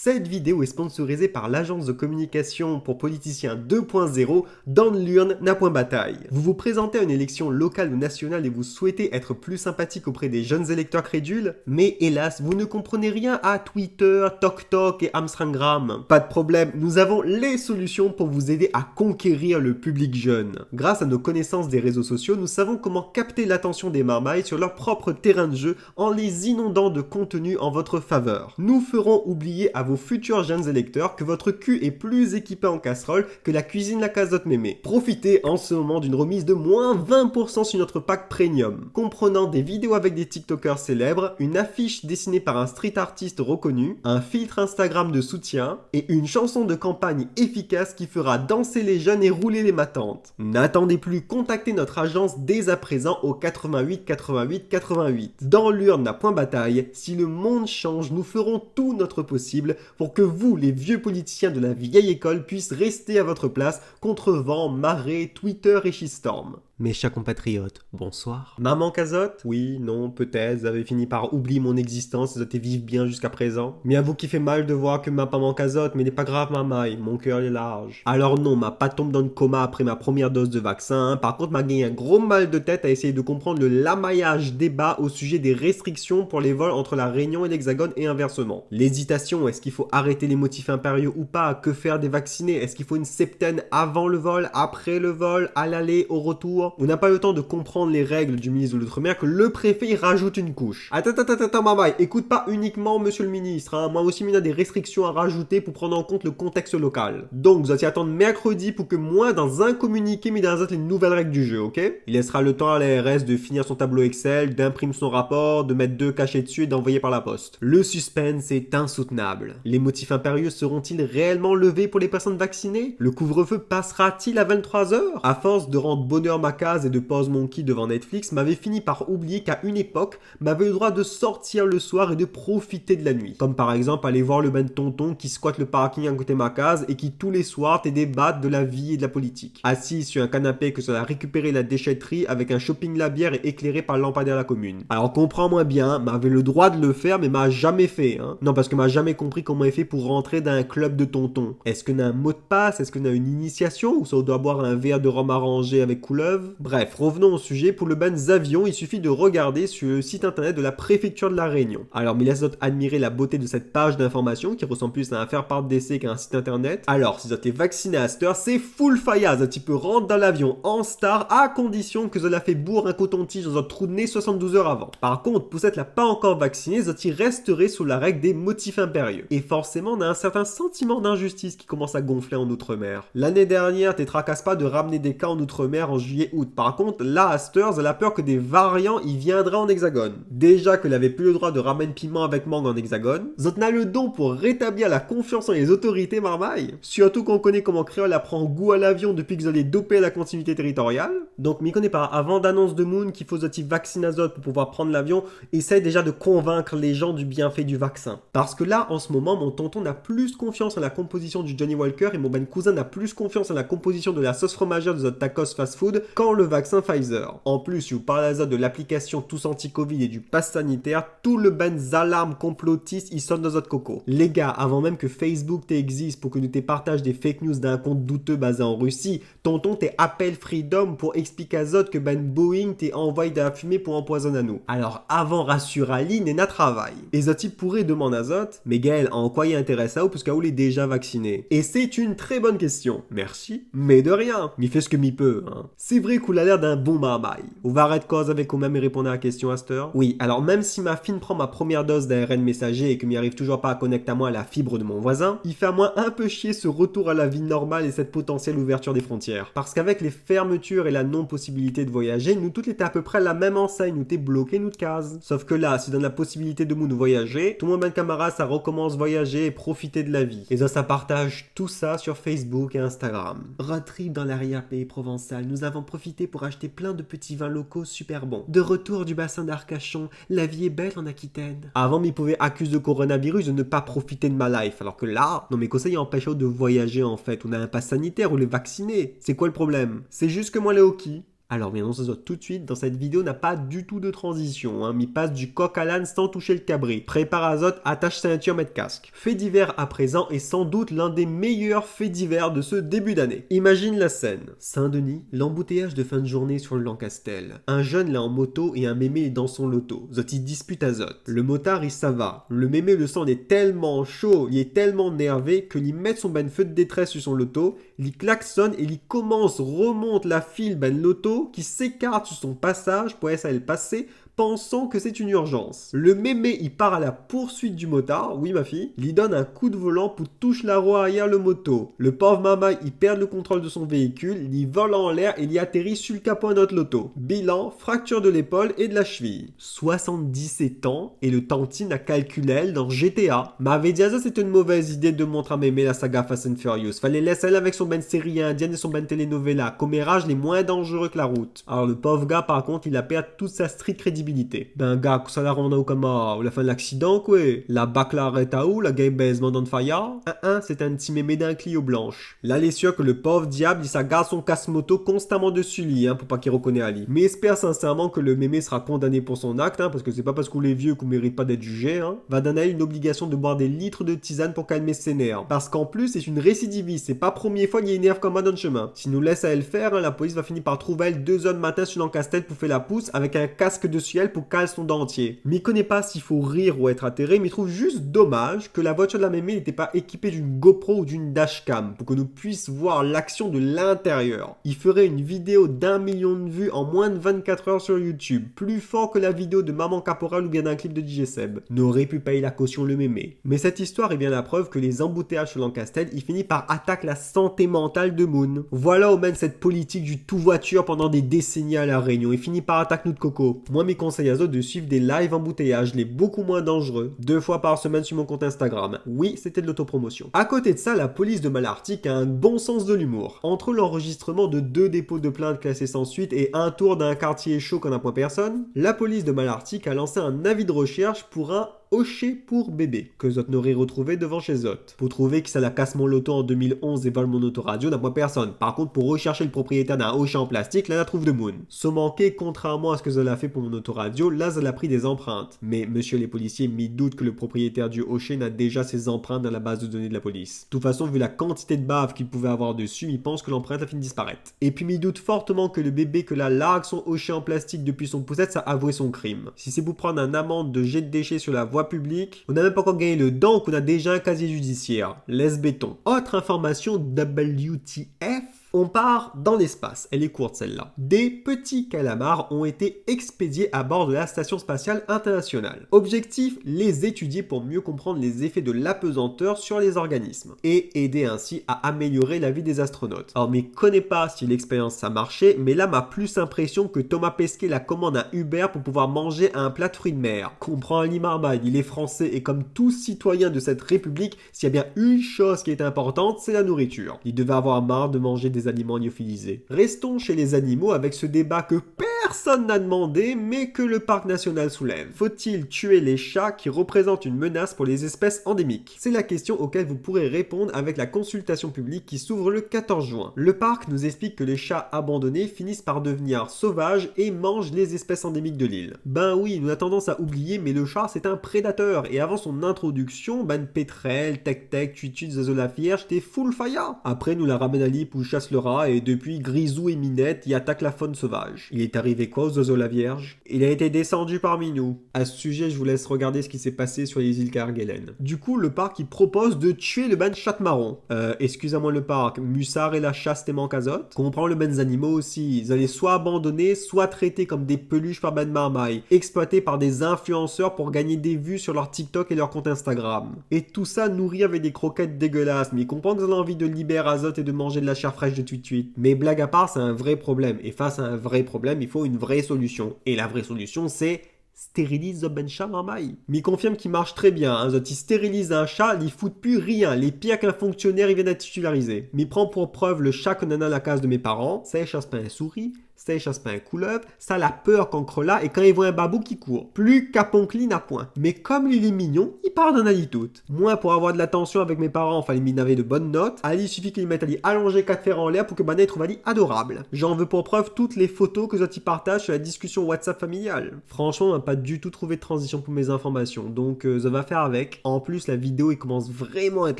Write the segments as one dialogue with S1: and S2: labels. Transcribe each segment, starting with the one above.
S1: Cette vidéo est sponsorisée par l'agence de communication pour politiciens 2.0 dans l'urne n'a point bataille. Vous vous présentez à une élection locale ou nationale et vous souhaitez être plus sympathique auprès des jeunes électeurs crédules, mais hélas, vous ne comprenez rien à Twitter, TokTok et Instagram. Pas de problème, nous avons les solutions pour vous aider à conquérir le public jeune. Grâce à nos connaissances des réseaux sociaux, nous savons comment capter l'attention des marmailles sur leur propre terrain de jeu en les inondant de contenu en votre faveur. Nous ferons oublier à vos futurs jeunes électeurs que votre cul est plus équipé en casserole que la cuisine La Cazotte Mémé. Profitez en ce moment d'une remise de moins 20% sur notre pack premium, comprenant des vidéos avec des TikTokers célèbres, une affiche dessinée par un street artiste reconnu, un filtre Instagram de soutien et une chanson de campagne efficace qui fera danser les jeunes et rouler les matantes. N'attendez plus, contactez notre agence dès à présent au 88 88 88. Dans l'urne n'a point bataille, si le monde change, nous ferons tout notre possible pour que vous, les vieux politiciens de la vieille école, puissent rester à votre place contre vent, marée, Twitter et shitstorm. Mes chers compatriotes, bonsoir. Maman Cazotte? Oui, non, peut-être, vous avez fini par oublier mon existence, vous avez vivre bien jusqu'à présent. Mais à vous qui fait mal de voir que ma maman Cazotte, mais n'est pas grave mamaille, mon cœur est large. Alors non, m'a pas tombé dans le coma après ma première dose de vaccin, par contre m'a gagné un gros mal de tête à essayer de comprendre le lamaillage débat au sujet des restrictions pour les vols entre la Réunion et l'Hexagone et inversement. L'hésitation, est-ce qu'il faut arrêter les motifs impériaux ou pas? Que faire des vaccinés? Est-ce qu'il faut une septaine avant le vol, après le vol, à l'aller, au retour? On n'a pas le temps de comprendre les règles du ministre de l'Outre-mer que le préfet il rajoute une couche. Attends, mamaille, écoute pas uniquement monsieur le ministre, hein. Moi aussi, il y a des restrictions à rajouter pour prendre en compte le contexte local. Donc, vous allez attendre mercredi pour que moi, dans un communiqué, mis dans les nouvelles règles du jeu, ok? Il laissera le temps à l'ARS de finir son tableau Excel, d'imprimer son rapport, de mettre 2 cachets dessus et d'envoyer par la poste. Le suspense est insoutenable. Les motifs impérieux seront-ils réellement levés pour les personnes vaccinées? Le couvre-feu passera-t-il à 23h? À force de rendre bonheur ma case et de pause mon kit devant Netflix, m'avait fini par oublier qu'à une époque, m'avait le droit de sortir le soir et de profiter de la nuit. Comme par exemple aller voir le ben de tonton qui squatte le parking à côté de ma case et qui tous les soirs te débattent de la vie et de la politique. Assis sur un canapé que ça a récupéré la déchetterie avec un shopping la bière et éclairé par le lampadaire de la commune. Alors comprends-moi bien, m'avait le droit de le faire mais m'a jamais fait, hein. Non, parce que m'a jamais compris comment il fait pour rentrer dans un club de tonton. Est-ce qu'on a un mot de passe? Est-ce qu'on a une initiation? Ou ça on doit boire un verre de rhum arrangé avec couleuvre? Bref, revenons au sujet. Pour le ban avions, il suffit de regarder sur le site internet de la préfecture de la Réunion. Alors, mais laisse admirer la beauté de cette page d'information qui ressemble plus à un faire-part d'essai qu'à un site internet. Alors, si vous êtes vacciné à cette heure, c'est full fayaz. Tu peux rentrer dans l'avion en star à condition que vous avez fait bourre un coton-tige dans un trou de nez 72 heures avant. Par contre, pour ceux pas encore vaccinés, vous resterez sous la règle des motifs impérieux. Et forcément, on a un certain sentiment d'injustice qui commence à gonfler en Outre-mer. L'année dernière, t'es tracasse pas de ramener des cas en Outre-mer en juillet-août. Par contre, là, à Steurs, elle a peur que des variants y viendraient en hexagone. Déjà qu'elle avait plus le droit de ramener piment avec mangue en hexagone, Zot n'a le don pour rétablir la confiance en les autorités marmailles. Surtout qu'on connaît comment Créole apprend goût à l'avion depuis qu'ils allaient doper la continuité territoriale. Donc, m'y connais pas, avant d'annonce de Moon qu'il faut Zoti vacciner Azot pour pouvoir prendre l'avion, essaye déjà de convaincre les gens du bienfait du vaccin. Parce que là, en ce moment, mon tonton n'a plus confiance en la composition du Johnny Walker et mon ben cousin n'a plus confiance en la composition de la sauce fromagère de Zot tacos fast food quand le vaccin Pfizer. En plus, si vous parlez de l'application Tous Anti-Covid et du pass sanitaire, tout le ben alarme complotiste, il sonne dans notre coco. Les gars, avant même que Facebook t'existe pour que nous te partages des fake news d'un compte douteux basé en Russie, tonton t'es appel Freedom pour expliquer à Zot que ben Boeing t'est envoyé de la fumée pour empoisonner à nous. Alors avant rassure Aline et na travail. Et Zot il pourrait demander à Zot, mais Gaël, en quoi il intéresse à vous parce qu'Aoul est déjà vacciné? Et c'est une très bonne question. Merci, mais de rien. M'y fait ce que m'y peut, hein. C'est vrai qu'il a l'air d'un bon marmaille. On va arrêter cause avec quand même et répondre à la question à cette heure. Oui, alors même si ma fille prend ma première dose d'ARN messager et que m'y arrive toujours pas à connecter à moi la fibre de mon voisin, il fait à moi un peu chier ce retour à la vie normale et cette potentielle ouverture des frontières. Parce qu'avec les fermetures et la non-possibilité de voyager, nous toutes étaient à peu près la même enseigne, nous t'es bloqué, nous de case. Sauf que là, si donne la possibilité de nous voyager, tout le monde ben camarade, ça recommence voyager et profiter de la vie. Et ça partage tout ça sur Facebook et Instagram. Road trip dans l'arrière-pays provençal, nous avons profité pour acheter plein de petits vins locaux super bons. De retour du bassin d'Arcachon, la vie est belle en Aquitaine. Avant, m'y pouvait accuser de coronavirus de ne pas profiter de ma life. Alors que là, non, mes conseils empêchent de voyager en fait. On a un pass sanitaire, on est vacciné. C'est quoi le problème? C'est juste que moi, les hockey, Alors bien on se saute tout de suite, dans cette vidéo n'a pas du tout de transition, hein. Mi passe du coq à l'âne sans toucher le cabri. Prépare azote, attache ceinture, mets casque. Fait divers à présent est sans doute l'un des meilleurs faits divers de ce début d'année. Imagine la scène. Saint-Denis, l'embouteillage de fin de journée sur le Lancastel. Un jeune là en moto et un mémé est dans son loto. Zot il dispute azote. Le motard il ça va. Le mémé le sang est tellement chaud, il est tellement nervé que il met son feu de détresse sur son loto, il klaxonne et il commence, remonte la file loto qui s'écarte sur son passage pour essayer de le passer, pensant que c'est une urgence. Le mémé, il part à la poursuite du motard, oui ma fille, il lui donne un coup de volant pour toucher la roue arrière le moto. Le pauvre mama, il perd le contrôle de son véhicule, il vole en l'air et il atterrit sur le capot à notre loto. Bilan, fracture de l'épaule et de la cheville. 77 ans et le tantine a calculé dans GTA. M'avait dit ça c'était une mauvaise idée de montrer à mémé la saga Fast and Furious. Fallait laisser elle avec son série indienne et son telenovela, commérage les moins dangereux que la route. Alors le pauvre gars par contre, il a perdu toute sa street crédibilité. Ben gars, ça la rend au comment? Ou la fin de l'accident quoi? La bac la arrête à où? La game baisement dans le fire? C'est un petit mémé d'un Clio blanche. Là, les sûr que le pauvre diable, il s'agarde son casse-moto constamment dessus lui, pour pas qu'il reconnaisse Ali. Mais espère sincèrement que le mémé sera condamné pour son acte, parce que c'est pas parce qu'on est vieux qu'on mérite pas d'être jugé, Va donner une obligation de boire des litres de tisane pour calmer ses nerfs. Parce qu'en plus, c'est une récidiviste, c'est pas première fois qu'il énerve comme un dans le chemin. Si nous laisse à elle faire, la police va finir par trouver elle 2h du matin sur l'Ancastel pour faire la pousse avec un casque dessus elle pour caler son dentier. Mais il connaît pas s'il faut rire ou être atterré, mais il trouve juste dommage que la voiture de la mémé n'était pas équipée d'une GoPro ou d'une dashcam pour que nous puissions voir l'action de l'intérieur. Il ferait une vidéo d'1 million de vues en moins de 24 heures sur YouTube, plus fort que la vidéo de Maman Caporal ou bien d'un clip de DJ Seb. N'aurait pu payer la caution le mémé. Mais cette histoire est bien la preuve que les embouteillages sur Lancastel, il finit par attaquer la santé mentale de Moon. Voilà où mène cette politique du tout voiture pendant des décennies à la Réunion. Il finit par attaquer nous de coco. Moi mes conseils à Zo de suivre des lives embouteillages, les beaucoup moins dangereux, 2 fois par semaine sur mon compte Instagram. Oui, c'était de l'autopromotion. À côté de ça, la police de Malartic a un bon sens de l'humour. Entre l'enregistrement de 2 dépôts de plainte classés sans suite et un tour d'un quartier chaud qu'on n'a point personne, la police de Malartic a lancé un avis de recherche pour un Hocher pour bébé, que Zot n'aurait retrouvé devant chez Zot. Pour trouver que ça la casse mon loto en 2011 et vole mon autoradio, n'a pas personne. Par contre, pour rechercher le propriétaire d'un Hocher en plastique, là, la trouve de Moon. Sans manquer, contrairement à ce que Zot a fait pour mon autoradio, là, Zot a pris des empreintes. Mais monsieur les policiers m'y doutent que le propriétaire du Hocher n'a déjà ses empreintes dans la base de données de la police. De toute façon, vu la quantité de bave qu'il pouvait avoir dessus, il pense que l'empreinte a fini de disparaître. Et puis m'y doute fortement que le bébé que la largue son Hocher en plastique depuis son poussette, ça a avoué son crime. Si c'est pour prendre un amende de jet de déchets sur la voie publique, on n'a même pas encore gagné le dent qu'on a déjà un casier judiciaire. Laisse béton. Autre information WTF. On part dans l'espace, elle est courte celle-là. Des petits calamars ont été expédiés à bord de la Station Spatiale Internationale. Objectif, les étudier pour mieux comprendre les effets de l'apesanteur sur les organismes et aider ainsi à améliorer la vie des astronautes. Alors mais connais pas si l'expérience a marché, mais là m'a plus l'impression que Thomas Pesquet la commande à Uber pour pouvoir manger un plat de fruits de mer. Comprends Ali Marmaille, il est français et comme tout citoyen de cette république, s'il y a bien une chose qui est importante, c'est la nourriture. Il devait avoir marre de manger des aliments lyophilisés. Restons chez les animaux avec ce débat que personne n'a demandé mais que le parc national soulève. Faut-il tuer les chats qui représentent une menace pour les espèces endémiques? C'est la question auquel vous pourrez répondre avec la consultation publique qui s'ouvre le 14 juin. Le parc nous explique que les chats abandonnés finissent par devenir sauvages et mangent les espèces endémiques de l'île. Ben oui, on a tendance à oublier mais le chat c'est un prédateur et avant son introduction, pétrel, tec-tec, tutu, zozo la vierge, t'es full faya. Après nous la ramène à l'île où chasse le rat et depuis Grisou et Minette y attaquent la faune sauvage. Il est arrivé quoi aux Zozo la Vierge? Il a été descendu parmi nous. À ce sujet, je vous laisse regarder ce qui s'est passé sur les îles Kerguelen. Du coup, le parc il propose de tuer le chat marron. Excusez-moi le parc, Mussard et la chasse tes manque azote. Comprends le animaux aussi. Ils allaient soit abandonnés, soit traités comme des peluches par marmaille, exploités par des influenceurs pour gagner des vues sur leur TikTok et leur compte Instagram. Et tout ça nourri avec des croquettes dégueulasses. Mais ils comprennent qu'ils ont envie de libérer azote et de manger de la chair fraîche de tweet. Mais blague à part, c'est un vrai problème. Et face à un vrai problème, il faut une vraie solution. Et la vraie solution, c'est stérilise le chat marmaille. Mais confirme qu'il marche très bien. Il stérilise un chat, il fout plus rien. Les pires qu'un fonctionnaire, il vient d'être titularisé. Mais prend pour preuve le chat que nana à la case de mes parents. Ça échappe pas un souris. ça échasse pas un couleuvre, ça la peur qu'ancre là, et quand il voit un babou qui court, plus qu'Aponcli n'a point. Mais comme il est mignon, il pardonne à toute. Moi, pour avoir de l'attention avec mes parents, fallait m'y avait de bonnes notes. Ali, il suffit qu'il mette Ali allongé 4 fers en l'air pour que Bana trouve Ali adorable. J'en veux pour preuve toutes les photos que Zoti partage sur la discussion WhatsApp familiale. Franchement, on n'a pas du tout trouvé de transition pour mes informations, donc ça va faire avec. En plus, la vidéo, il commence vraiment à être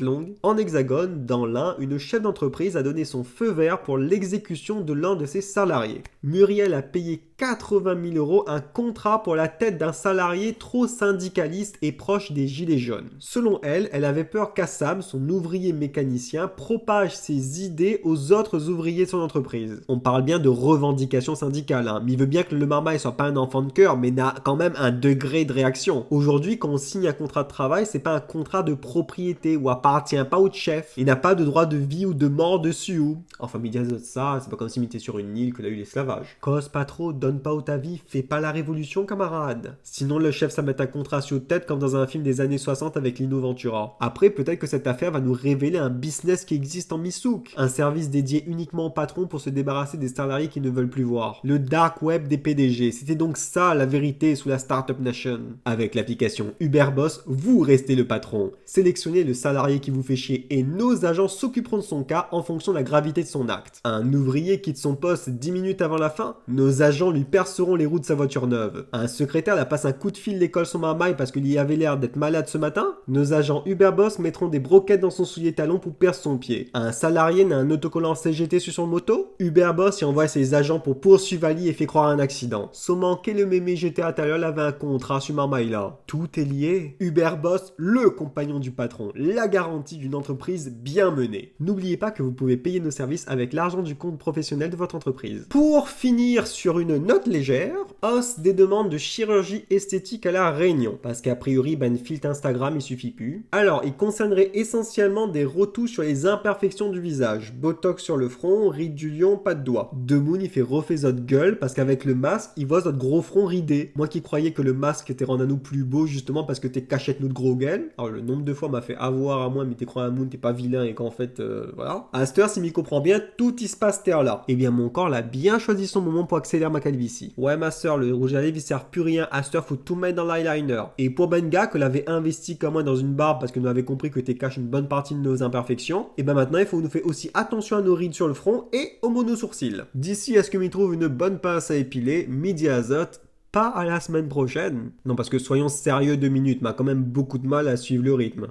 S1: longue. En Hexagone, dans l'Ain, une chef d'entreprise a donné son feu vert pour l'exécution de l'un de ses salariés. Muriel a payé 80 000 € un contrat pour la tête d'un salarié trop syndicaliste et proche des gilets jaunes. Selon elle, elle avait peur qu'Assam, son ouvrier mécanicien, propage ses idées aux autres ouvriers de son entreprise. On parle bien de revendication syndicale, hein, mais il veut bien que le marmaille soit pas un enfant de cœur, mais n'a quand même un degré de réaction. Aujourd'hui, quand on signe un contrat de travail, c'est pas un contrat de propriété ou appartient pas au chef. Il n'a pas de droit de vie ou de mort dessus. Enfin, mais ça, c'est pas comme si on était sur une île que l'a eu l'esclavage. Cause pas trop, donne pas au ta vie, fais pas la révolution, camarade. Sinon, le chef, ça met un contrat sur tête comme dans un film des années 60 avec Lino Ventura. Après, peut-être que cette affaire va nous révéler un business qui existe en Misouk. Un service dédié uniquement aux patrons pour se débarrasser des salariés qui ne veulent plus voir. Le dark web des PDG. C'était donc ça la vérité sous la Startup Nation. Avec l'application Uberboss, vous restez le patron. Sélectionnez le salarié qui vous fait chier et nos agents s'occuperont de son cas en fonction de la gravité de son acte. Un ouvrier quitte son poste 10 minutes avant la fin, nos agents lui perceront les roues de sa voiture neuve. Un secrétaire la passe un coup de fil d'école son marmaille parce qu'il y avait l'air d'être malade ce matin, nos agents Uberboss mettront des broquettes dans son soulier talon pour percer son pied. Un salarié n'a un autocollant CGT sur son moto, Uberboss y envoie ses agents pour poursuivre Ali et fait croire à un accident. Sans manquer le mémé GTA tout à l'heure avait un contrat sur marmaille là. Tout est lié. Uberboss, le compagnon du patron, la garantie d'une entreprise bien menée. N'oubliez pas que vous pouvez payer nos services avec l'argent du compte professionnel de votre entreprise. Pour finir sur une note légère, hausse des demandes de chirurgie esthétique à la Réunion, parce qu'a priori, ben, filtre Instagram, il suffit plus. Alors, il concernerait essentiellement des retouches sur les imperfections du visage. Botox sur le front, ride du lion, pas de doigt. Demoun, il fait refait votre gueule, parce qu'avec le masque, il voit votre gros front ridé. Moi qui croyais que le masque était rendre à nous plus beau, justement, parce que t'es cachette notre gros gueule. Alors, le nombre de fois m'a fait avoir à moi, mais t'es croyant à Moon, t'es pas vilain, et qu'en fait, voilà. À cette heure, si m'y comprend bien, tout y se passe terre là. Eh bien, mon corps l'a bien choisi son moment pour accélérer ma calvitie. Ouais, ma soeur, le rouge à lèvres, il sert plus rien. À cette heure, faut tout mettre dans l'eyeliner. Et pour Benga, que l'avait investi comme moi dans une barbe parce que nous avait compris que t'es cache une bonne partie de nos imperfections, et ben maintenant, il faut nous faire aussi attention à nos rides sur le front et aux mono-sourcils. D'ici à ce que m'y trouve une bonne pince à épiler, midi azote, pas à la semaine prochaine. Non, parce que soyons sérieux 2 minutes, m'a quand même beaucoup de mal à suivre le rythme.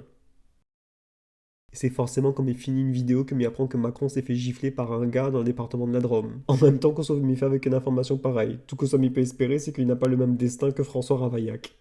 S1: C'est forcément quand il finit une vidéo que m'y apprend que Macron s'est fait gifler par un gars dans le département de la Drôme. En même temps qu'on soit m'y fait avec une information pareille. Tout que ça m'y peut espérer, c'est qu'il n'a pas le même destin que François Ravaillac.